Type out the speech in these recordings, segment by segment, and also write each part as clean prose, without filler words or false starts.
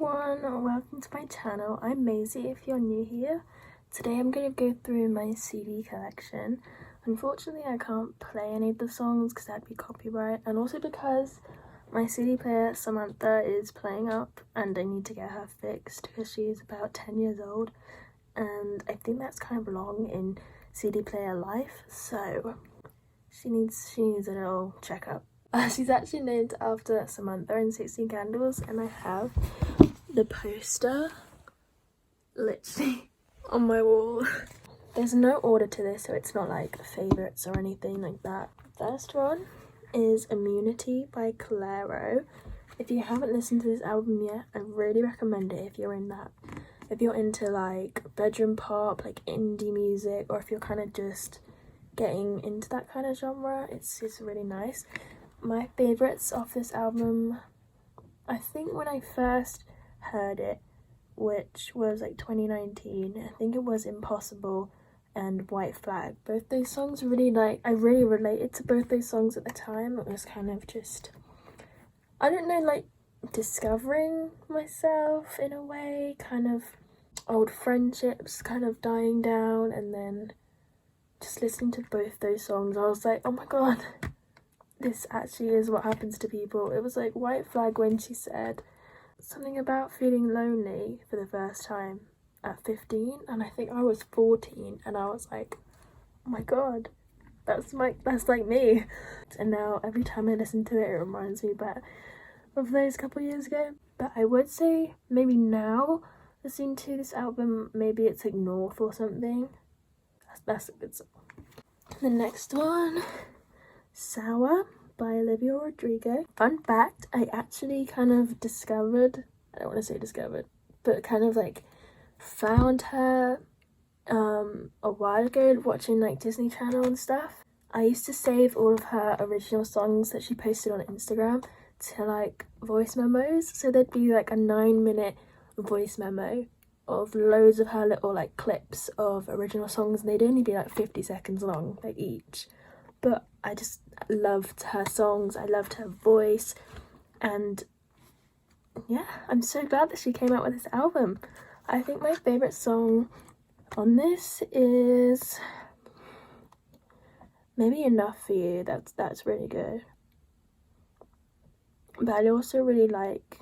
everyone, welcome to my channel. I'm Maisie if you're new here. Today I'm going to go through my CD collection. Unfortunately I can't play any of the songs because that'd be copyright, and also because my CD player Samantha is playing up and I need to get her fixed because she's about 10 years old and I think that's kind of long in CD player life, so she needs a little checkup. She's actually named after Samantha in 16 Candles, and I have the poster literally on my wall. There's no order to this, so it's not like favourites or anything like that. First one is Immunity by Claro. If you haven't listened to this album yet, I really recommend it if you're into like bedroom pop, like indie music, or if you're kind of just getting into that kind of genre. It's really nice. My favourites off this album, I think when I first heard it, which was like 2019, I think it was Impossible and White Flag. Both those songs really I really related to both those songs at the time. It was kind of just, I don't know, like discovering myself in a way, kind of old friendships kind of dying down, and then just listening to both those songs I was like, oh my god, this actually is what happens to people. It was like White Flag when she said something about feeling lonely for the first time at 15, and I think I was 14, and I was like, oh my god, that's like me. And now every time I listen to it, it reminds me back of those couple years ago. But I would say maybe now listening to this album, maybe it's like North or something. That's a good song. The next one, Sour by Olivia Rodrigo. Fun fact, I actually kind of discovered, I don't want to say discovered, but kind of like found her a while ago watching like Disney Channel and stuff. I used to save all of her original songs that she posted on Instagram to like voice memos, so there'd be like a 9-minute voice memo of loads of her little like clips of original songs, and they'd only be like 50 seconds long like each. But I just loved her songs, I loved her voice, and yeah, I'm so glad that she came out with this album. I think my favourite song on this is maybe Enough for You. That's really good. But I also really like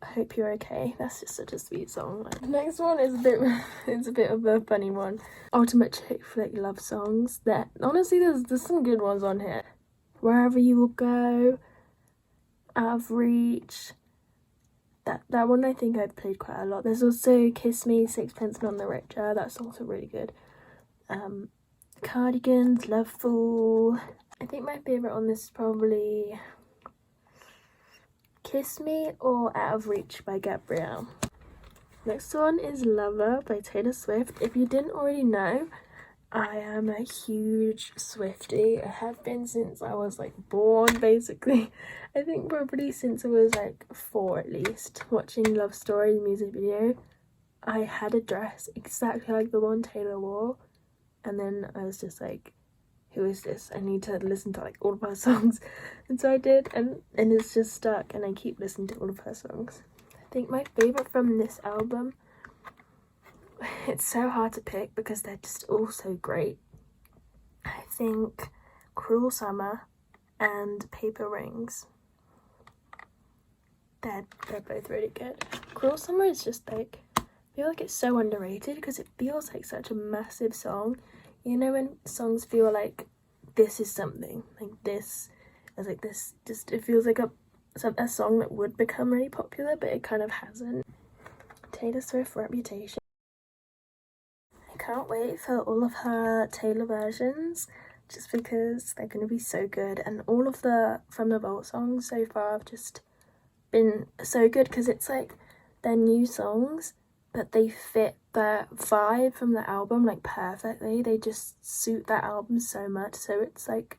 Hope You're Okay. That's just such a sweet song. The next one is a bit of a funny one. Ultimate chick flick love songs. That honestly, there's some good ones on here. Wherever You Will Go, Out of Reach. That one I think I've played quite a lot. There's also Kiss Me, Sixpence None the Richer. That's also really good. Cardigans, Love Fool. I think my favourite on this is probably Kiss Me or Out of Reach by Gabrielle. Next one is Lover by Taylor Swift. If you didn't already know, I am a huge Swiftie. I have been since I was like born, basically. I think probably since I was like 4 at least, watching Love Story, the music video. I had a dress exactly like the one Taylor wore, and then I was just like, who is this? I need to listen to like all of her songs. And so I did, and it's just stuck, and I keep listening to all of her songs. I think my favourite from this album, it's so hard to pick because they're just all so great. I think Cruel Summer and Paper Rings. They're both really good. Cruel Summer is just like, I feel like it's so underrated because it feels like such a massive song. You know when songs feel like this is something, like this is like this, just it feels like a song that would become really popular, but it kind of hasn't. Taylor Swift Reputation. I can't wait for all of her Taylor versions just because they're going to be so good, and all of the From the Vault songs so far have just been so good because it's like they're new songs but they fit the vibe from the album like perfectly. They just suit that album so much. So it's like,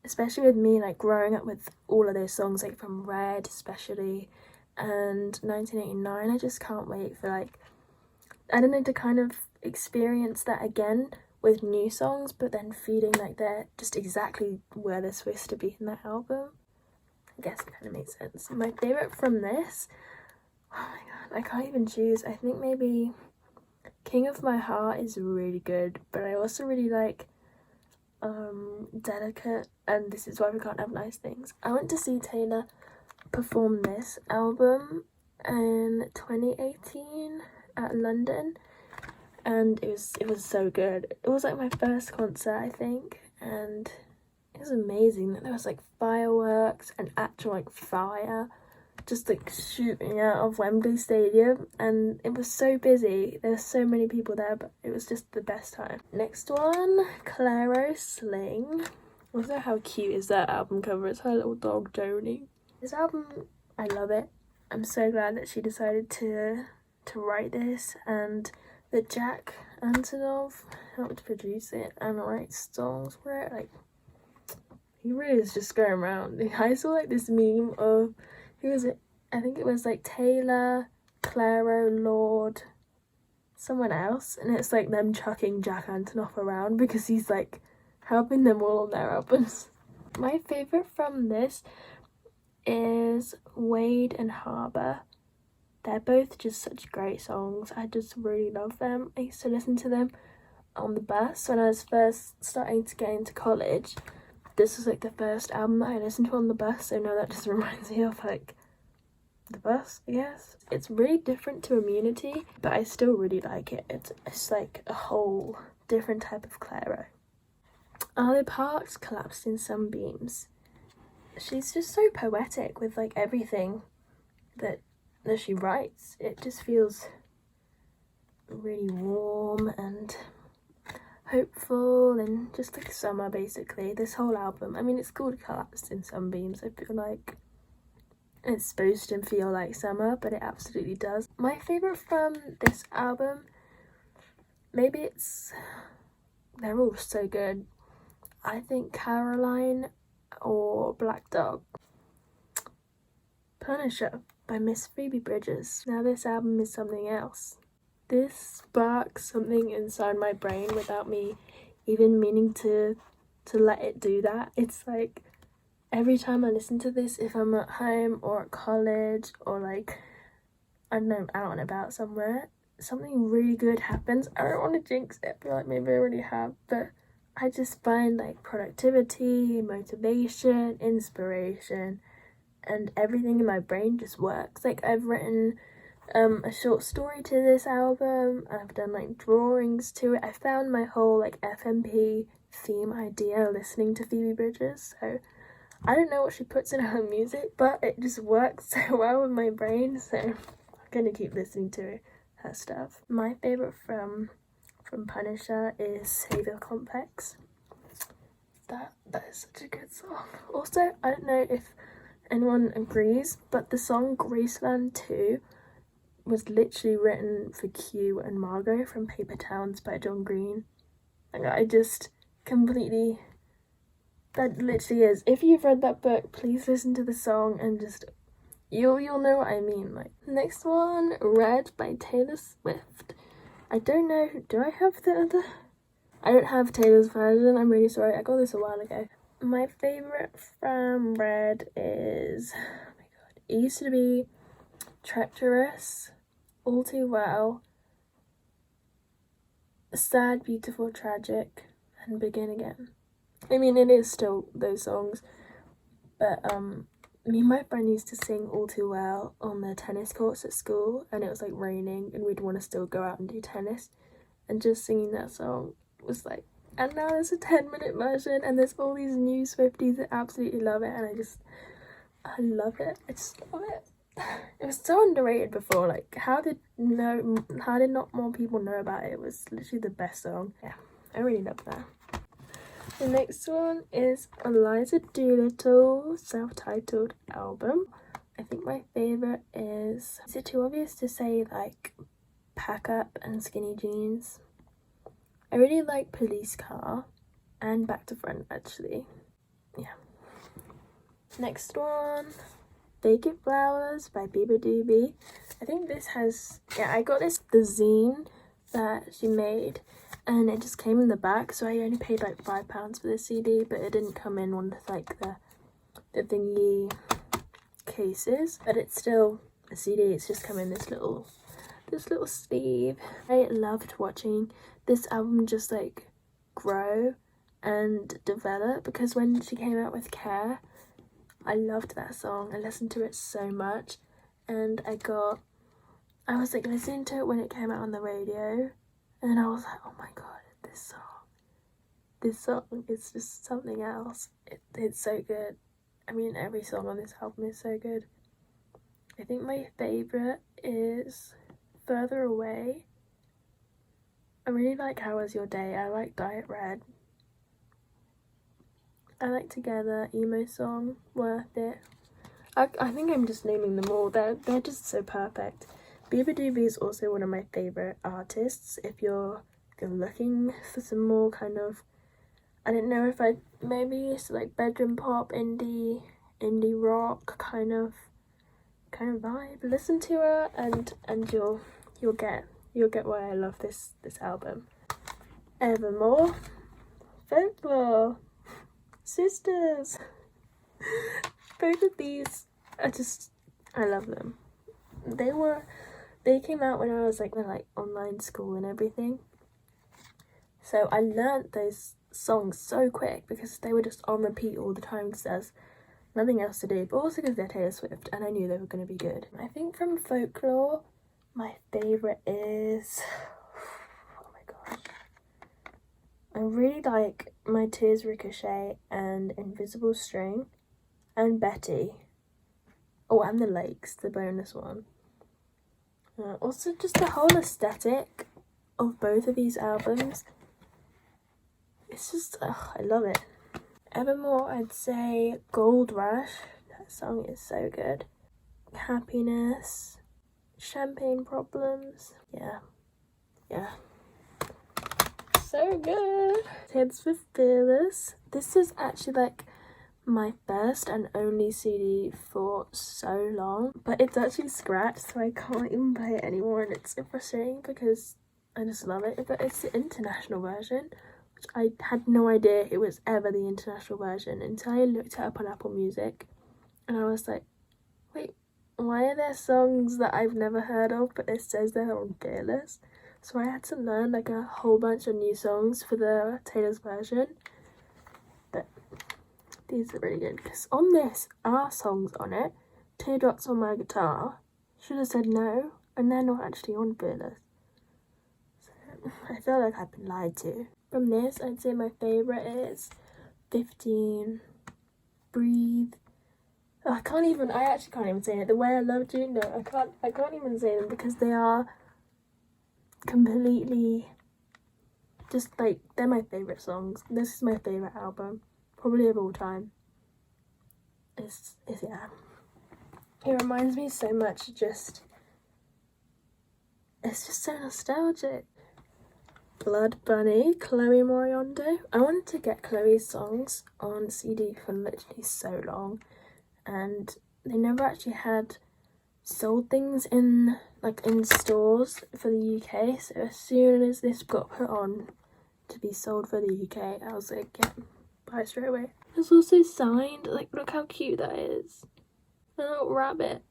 especially with me like growing up with all of those songs, like from Red especially and 1989, I just can't wait for like, I don't know, to kind of experience that again with new songs, but then feeling like they're just exactly where they're supposed to be in that album. I guess it kind of makes sense. My favourite from this Oh my god, I can't even choose. I think maybe King of My Heart is really good, but I also really like Delicate and This Is Why We Can't Have Nice Things. I went to see Taylor perform this album in 2018 at London, and it was so good. It was like my first concert, I think, and it was amazing. There was like fireworks and actual like fire just like shooting out of Wembley Stadium, and it was so busy. There were so many people there, but it was just the best time. Next one, Claro, Sling. Also, how cute is that album cover? It's her little dog Joni. This album, I love it. I'm so glad that she decided to write this, and that Jack Antonoff helped produce it and write songs for it. Like, he really is just going around. I saw like this meme of, who was it? I think it was like Taylor, Claro, Lord, someone else, and it's like them chucking Jack Antonoff around because he's like helping them all on their albums. My favourite from this is Wade and Harbour. They're both just such great songs. I just really love them. I used to listen to them on the bus when I was first starting to get into college. This was like the first album that I listened to on the bus, so now that just reminds me of like the bus, I guess. It's really different to Immunity, but I still really like it. It's like a whole different type of Claro. Arlo Parks, Collapsed in Sunbeams. She's just so poetic with like everything that she writes. It just feels really warm and hopeful and just like summer, basically. This whole album, I mean, it's called Collapsed in Sunbeams. I feel like it's supposed to feel like summer, but it absolutely does. My favourite from this album, maybe it's, they're all so good. I think Caroline or Black Dog. Punisher by Miss Phoebe Bridgers. Now this album is something else. This sparks something inside my brain without me even meaning to let it do that. It's like every time I listen to this, if I'm at home or at college or like, I don't know, out and about somewhere, something really good happens. I don't want to jinx it, I feel like maybe I already have, but I just find like productivity, motivation, inspiration, and everything in my brain just works. Like, I've written a short story to this album, I've done like drawings to it. I found my whole like FMP theme idea listening to Phoebe Bridgers, so I don't know what she puts in her music, but it just works so well with my brain, so I'm gonna keep listening to her stuff. My favourite from Punisher is Savior Complex. That is such a good song. Also, I don't know if anyone agrees, but the song Graceland 2 was literally written for Q and Margot from Paper Towns by John Green. Like, I just completely, that literally is, if you've read that book, please listen to the song and just, you'll know what I mean. Like, next one, Red by Taylor Swift. I don't know, do I have the other? I don't have Taylor's version, I'm really sorry, I got this a while ago. My favourite from Red is, oh my god, it used to be Treacherous, All Too Well, Sad, Beautiful, Tragic, and Begin Again. I mean, it is still those songs, but me and my friend used to sing All Too Well on the tennis courts at school, and it was like raining and we'd want to still go out and do tennis, and just singing that song was like, and now there's a 10-minute version and there's all these new Swifties that absolutely love it, and I love it. I just love it. It was so underrated before. Like, how did not more people know about it? It was literally the best song. Yeah, I really love that. The next one is Eliza Doolittle self-titled album. I think my favourite is it too obvious to say like Pack Up and Skinny Jeans? I really like Police Car and Back to Front, actually. Yeah. Next one, Fake It Flowers by Biba Doobie. I think this has, yeah, I got the zine that she made, and it just came in the back, so I only paid like £5 for this CD, but it didn't come in one of like the thingy cases, but it's still CD. It's just come in this little sleeve. I loved watching this album just like grow and develop, because when she came out with Care, I loved that song. I listened to it so much, and I was like listening to it when it came out on the radio, and then I was like, oh my god, this song is just something else. It's so good. I mean, every song on this album is so good. I think my favourite is Further Away. I really like How Was Your Day. I like Diet Red. I like Together, Emo Song, Worth It. I think I'm just naming them all. They're just so perfect. Biba Doobie is also one of my favourite artists. If you're looking for some more kind of, I don't know if maybe it's like bedroom pop, indie rock kind of vibe. Listen to her and you'll get why I love this album. Evermore, Folklore, Sisters. Both of these I love them. They came out when I was like in online school and everything. So I learnt those songs so quick because they were just on repeat all the time because there's nothing else to do, but also because they're Taylor Swift and I knew they were going to be good. I think from Folklore, my favourite is, oh my gosh, I really like My Tears Ricochet and Invisible String and Betty. Oh, and The Lakes, the bonus one. Also just the whole aesthetic of both of these albums. It's just, I love it. Evermore, I'd say Gold Rush. That song is so good. Happiness. Champagne Problems. Yeah. So good. Taylor Swift Fearless. This is actually like my first and only CD for so long, but it's actually scratched, so I can't even play it anymore, and it's so frustrating because I just love it. But it's the international version, which I had no idea it was ever the international version until I looked it up on Apple Music, and I was like, wait, why are there songs that I've never heard of but it says they're on Fearless? So I had to learn like a whole bunch of new songs for the Taylor's version, but these are really good because on this are songs on it. Teardrops on My Guitar, should have said no, and they're not actually on Fearless. So I feel like I've been lied to. From this, I'd say my favourite is 15, Breathe. Oh, I actually can't even say it. The Way I Loved You, no, I can't even say them because they are completely just like, they're my favourite songs. This is my favourite album, probably of all time. It's yeah. It reminds me so much, it's just so nostalgic. Blood Bunny, Chloe Moriondo. I wanted to get Chloe's songs on CD for literally so long, and they never actually had sold things in stores for the UK, so as soon as this got put on to be sold for the UK, I was like, yeah, buy it straight away. It's also signed, like, look how cute that is. A little rabbit.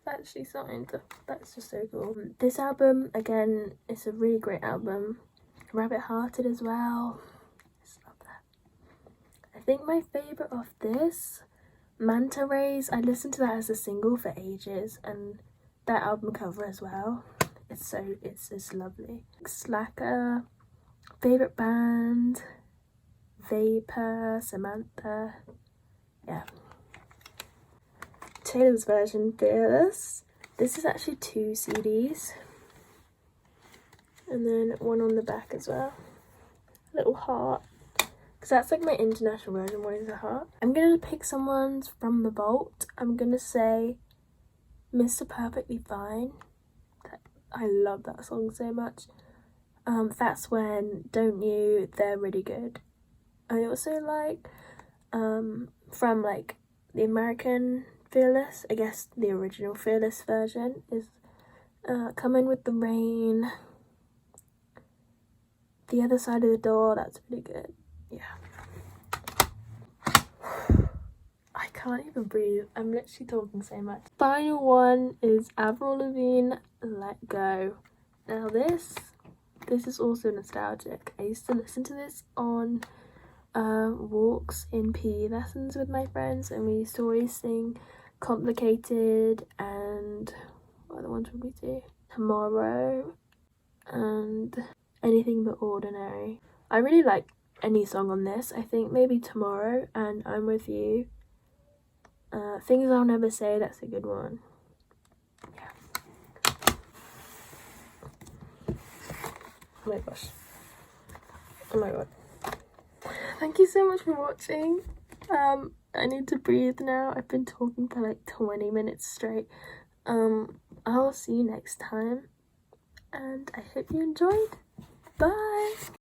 Actually signed. That's just so cool. This album, again, it's a really great album. Rabbit Hearted as well. Just love that. I think my favourite of this, Manta Rays. I listened to that as a single for ages, and that album cover as well. It's lovely. Slacker, Favourite Band, Vapor, Samantha. Yeah. Taylor's version, Fearless. This is actually 2 CDs. And then one on the back as well. Little heart. Because that's like my international version, one is a heart. I'm going to pick some ones from the vault. I'm going to say Mr. Perfectly Fine. I love that song so much. That's When, Don't You, they're really good. I also like from like the American Fearless, I guess the original Fearless version is Come In With The Rain, The Other Side of the Door, that's really good. Yeah. I can't even breathe. I'm literally talking so much. Final one is Avril Lavigne, Let Go. Now this is also nostalgic. I used to listen to this on walks in PE lessons with my friends, and we used to always sing Complicated and what other ones would we do? Tomorrow and Anything But Ordinary. I really like any song on this. I think maybe Tomorrow and I'm With You. Things I'll Never Say, that's a good one. Yeah. Oh my gosh. Oh my god. Thank you so much for watching. I need to breathe now. I've been talking for like 20 minutes straight. I'll see you next time, and I hope you enjoyed. Bye!